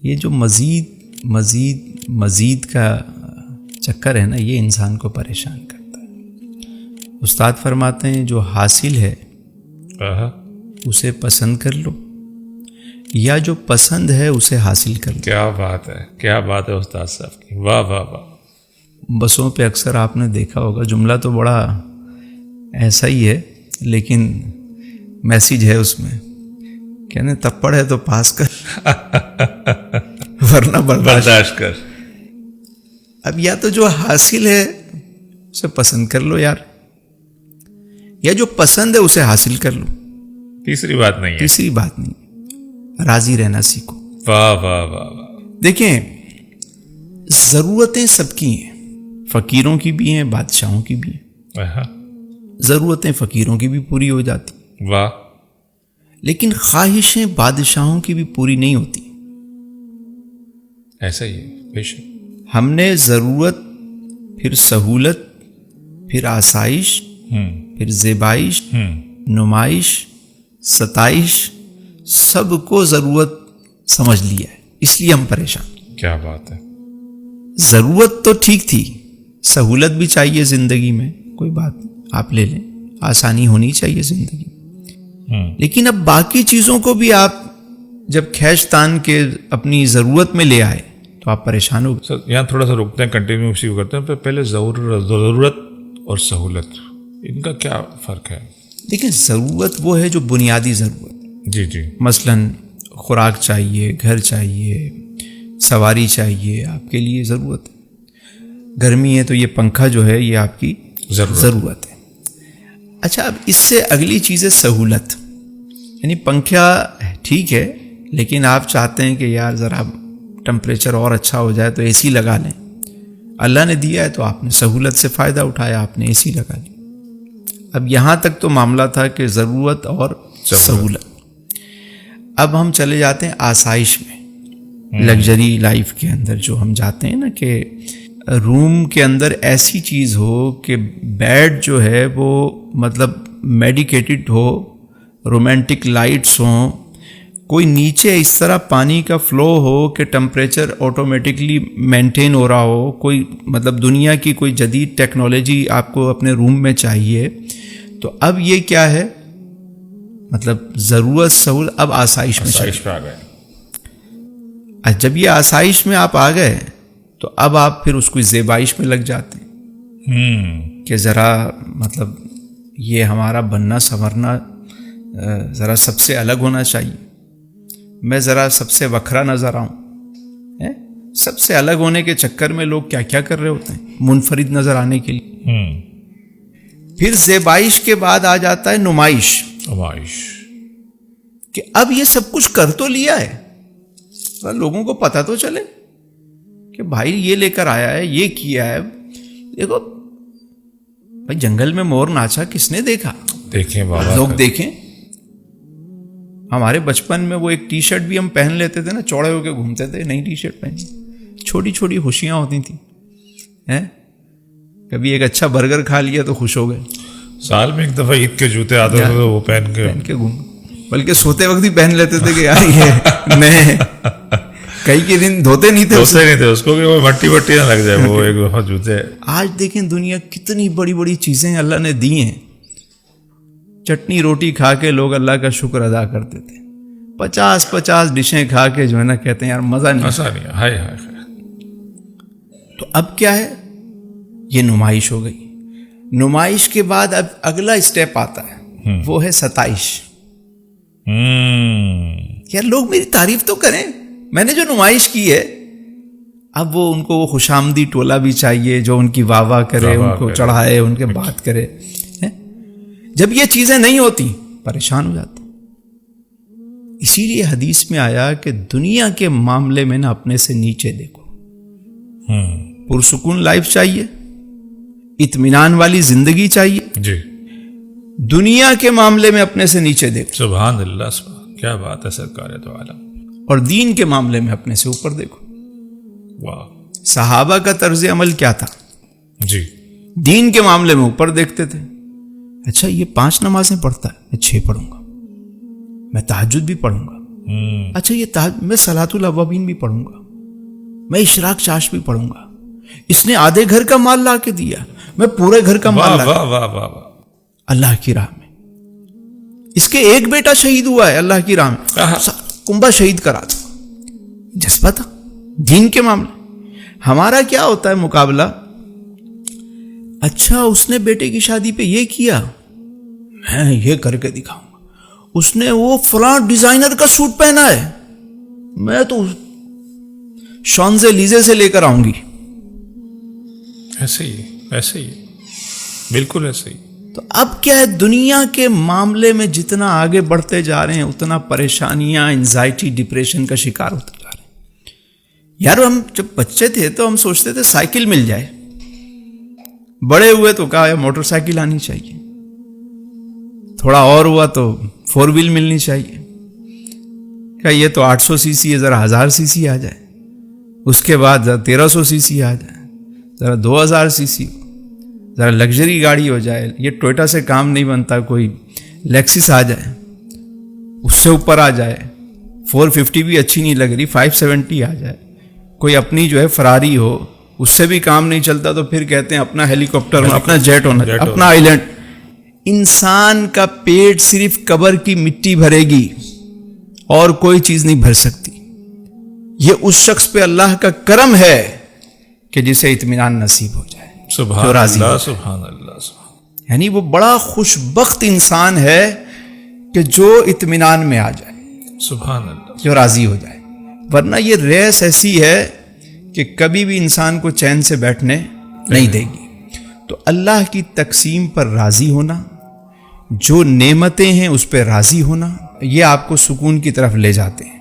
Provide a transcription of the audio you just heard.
یہ جو مزید کا چکر ہے نا، یہ انسان کو پریشان کرتا ہے. استاد فرماتے ہیں جو حاصل ہے اسے پسند کر لو، یا جو پسند ہے اسے حاصل کر لو. کیا بات ہے، کیا بات ہے استاد صاحب کی، واہ واہ واہ. بسوں پہ اکثر آپ نے دیکھا ہوگا، جملہ تو بڑا ایسا ہی ہے لیکن میسیج ہے اس میں، کہنے تپڑ ہے تو پاس کر ورنہ برداشت کر. اب یا تو جو حاصل ہے اسے پسند کر لو یار، یا جو پسند ہے اسے حاصل کر لو. تیسری بات نہیں ہے. تیسری بات نہیں، راضی رہنا سیکھو. واہ واہ واہ. دیکھیں ضرورتیں سب کی ہیں، فقیروں کی بھی ہیں، بادشاہوں کی بھی ہیں. ضرورتیں فقیروں کی بھی پوری ہو جاتی، واہ. لیکن خواہشیں بادشاہوں کی بھی پوری نہیں ہوتی. ایسا ہی ہے بے شک. ہم نے ضرورت، پھر سہولت، پھر آسائش، پھر زیبائش، نمائش، ستائش، سب کو ضرورت سمجھ لیا ہے، اس لیے ہم پریشان. کیا بات ہے. ضرورت تو ٹھیک تھی، سہولت بھی چاہیے زندگی میں، کوئی بات نہیں آپ لے لیں، آسانی ہونی چاہیے زندگی میں. لیکن اب باقی چیزوں کو بھی آپ جب کھینچ تان کے اپنی ضرورت میں لے آئے تو آپ پریشان ہو گئے. سر یہاں تھوڑا سا رکتے ہیں، کنٹینیو شروع کرتے ہیں. پہلے ضرورت اور سہولت، ان کا کیا فرق ہے؟ دیکھیں ضرورت وہ ہے جو بنیادی ضرورت. جی جی. مثلاً خوراک چاہیے، گھر چاہیے، سواری چاہیے، آپ کے لیے ضرورت ہے. گرمی ہے تو یہ پنکھا جو ہے یہ آپ کی ضرورت ہے. اچھا اب اس سے اگلی چیز ہے سہولت. یعنی پنکھا ٹھیک ہے لیکن آپ چاہتے ہیں کہ یار ذرا ٹمپریچر اور اچھا ہو جائے تو اے سی لگا لیں. اللہ نے دیا ہے تو آپ نے سہولت سے فائدہ اٹھایا، آپ نے اے سی لگا لی. اب یہاں تک تو معاملہ تھا کہ ضرورت اور سہولت. اب ہم چلے جاتے ہیں آسائش میں، لگژری لائف کے اندر جو ہم جاتے ہیں نا، کہ روم کے اندر ایسی چیز ہو کہ بیڈ جو ہے وہ مطلب میڈیکیٹڈ ہو، رومانٹک لائٹس ہوں، کوئی نیچے اس طرح پانی کا فلو ہو کہ ٹمپریچر آٹومیٹکلی مینٹین ہو رہا ہو. کوئی مطلب دنیا کی کوئی جدید ٹیکنالوجی آپ کو اپنے روم میں چاہیے. تو اب یہ کیا ہے، مطلب ضرورت سہولت اب آسائش میں آ گئے. جب یہ آسائش میں آپ آ گئے تو اب آپ پھر اس کو زیبائش میں لگ جاتے ہیں کہ ذرا مطلب یہ ہمارا بننا سنورنا ذرا سب سے الگ ہونا چاہیے، میں ذرا سب سے وکھرا نظر آؤں. سب سے الگ ہونے کے چکر میں لوگ کیا کیا کر رہے ہوتے ہیں منفرد نظر آنے کے لیے. پھر زیبائش کے بعد آ جاتا ہے نمائش، کہ اب یہ سب کچھ کر تو لیا ہے، لوگوں کو پتہ تو چلے کہ بھائی یہ لے کر آیا ہے، یہ کیا ہے. دیکھو بھائی جنگل میں مور ناچا کس نے دیکھا؟ دیکھیں بابا، لوگ دیکھیں. ہمارے بچپن میں وہ ایک ٹی شرٹ بھی ہم پہن لیتے تھے نا، چوڑے ہو کے گھومتے تھے، نئی ٹی شرٹ پہنی، چھوٹی چھوٹی خوشیاں ہوتی تھیں. کبھی ایک اچھا برگر کھا لیا تو خوش ہو گئے. سال میں ایک دفعہ عید کے جوتے آتے تھے وہ پہن کے گھوم، بلکہ سوتے وقت ہی پہن لیتے تھے کہ یار یہ نئے، کئی کے دن دھوتے نہیں تھے اس کو کہ وہ مٹی نہ لگ جائے وہ ایک دفعہ جوتے. آج دیکھیں دنیا کتنی بڑی بڑی چیزیں اللہ نے دی ہیں. چٹنی روٹی کھا کے لوگ اللہ کا شکر ادا کرتے تھے، 50 ڈشیں کھا کے جو ہے نا کہتے ہیں یار مزہ نہیں. ہائے. تو اب کیا ہے، یہ نمائش ہو گئی. نمائش کے بعد اب اگلا اسٹیپ آتا ہے، وہ ہے ستائش. یار لوگ میری تعریف تو کریں، میں نے جو نمائش کی ہے. اب وہ ان کو وہ خوش آمدی ٹولہ بھی چاہیے جو ان کی واہ واہ کرے، ان کو چڑھائے، ان کے بات کرے. جب یہ چیزیں نہیں ہوتی پریشان ہو جاتے. اسی لیے حدیث میں آیا کہ دنیا کے معاملے میں نا اپنے سے نیچے دیکھو. پرسکون لائف چاہیے، اطمینان والی زندگی چاہیے جی. دنیا کے معاملے میں اپنے سے نیچے دیکھو. سبحان اللہ، کیا بات ہے سرکار تو عالم. اور دین کے معاملے میں اپنے سے اوپر دیکھو. واہ. صحابہ کا طرز عمل کیا تھا؟ جی. دین کے معاملے میں اوپر دیکھتے تھے. اچھا یہ 5 نمازیں پڑھتا ہے، میں 6 پڑھوں گا، میں تہجد بھی پڑھوں گا، اچھا یہ میں صلاۃ الاوابین بھی پڑھوں گا، میں اشراق چاش بھی پڑھوں گا، اس نے آدھے گھر کا مال لا کے دیا، میں پورے گھر کا مال لا اللہ کی راہ میں. اس کے ایک بیٹا شہید ہوا ہے اللہ کی راہ میں، کنبہ شہید کرا دو. جذبہ تھا دین کے معاملے. ہمارا کیا ہوتا ہے مقابلہ، اچھا اس نے بیٹے کی شادی پہ یہ کیا، میں یہ کر کے دکھاؤں گا. اس نے وہ فلاں ڈیزائنر کا سوٹ پہنا ہے، میں تو شانزے لیزے سے لے کر آؤں گی. ایسے ہی بالکل ایسے ہی. تو اب کیا ہے، دنیا کے معاملے میں جتنا آگے بڑھتے جا رہے ہیں اتنا پریشانیاں، انزائٹی، ڈپریشن کا شکار ہوتے جا رہے ہیں. یار ہم جب بچے تھے تو ہم سوچتے تھے سائیکل مل جائے، بڑے ہوئے تو کہا موٹر سائیکل آنی چاہیے، تھوڑا اور ہوا تو 4 ویل ملنی چاہیے. کہا یہ تو 800 سی سی ہے، ذرا 1000 سی سی آ جائے، اس کے بعد ذرا 1300 سی سی آ جائے، ذرا 2000 سی سی، ذرا لگژری گاڑی ہو جائے. یہ ٹوئٹا سے کام نہیں بنتا، کوئی لیکسس آ جائے، اس سے اوپر آ جائے. 450 بھی اچھی نہیں لگ رہی، 570 آ جائے. کوئی اپنی جو ہے فراری ہو، اس سے بھی کام نہیں چلتا تو پھر کہتے ہیں اپنا ہیلی کاپٹر ہونا، اپنا جیٹ ہونا، اپنا آئی لینڈ. انسان کا پیٹ صرف قبر کی مٹی بھرے گی اور کوئی چیز نہیں بھر سکتی. یہ اس شخص پہ اللہ کا کرم ہے کہ جسے اطمینان نصیب ہو جائے، سبحان اللہ سبحان اللہ. یعنی وہ بڑا خوش بخت انسان ہے کہ جو اطمینان میں آ جائے، سبحان اللہ، جو راضی ہو جائے. ورنہ یہ ریس ایسی ہے کہ کبھی بھی انسان کو چین سے بیٹھنے نہیں دے گی. تو اللہ کی تقسیم پر راضی ہونا، جو نعمتیں ہیں اس پہ راضی ہونا، یہ آپ کو سکون کی طرف لے جاتے ہیں.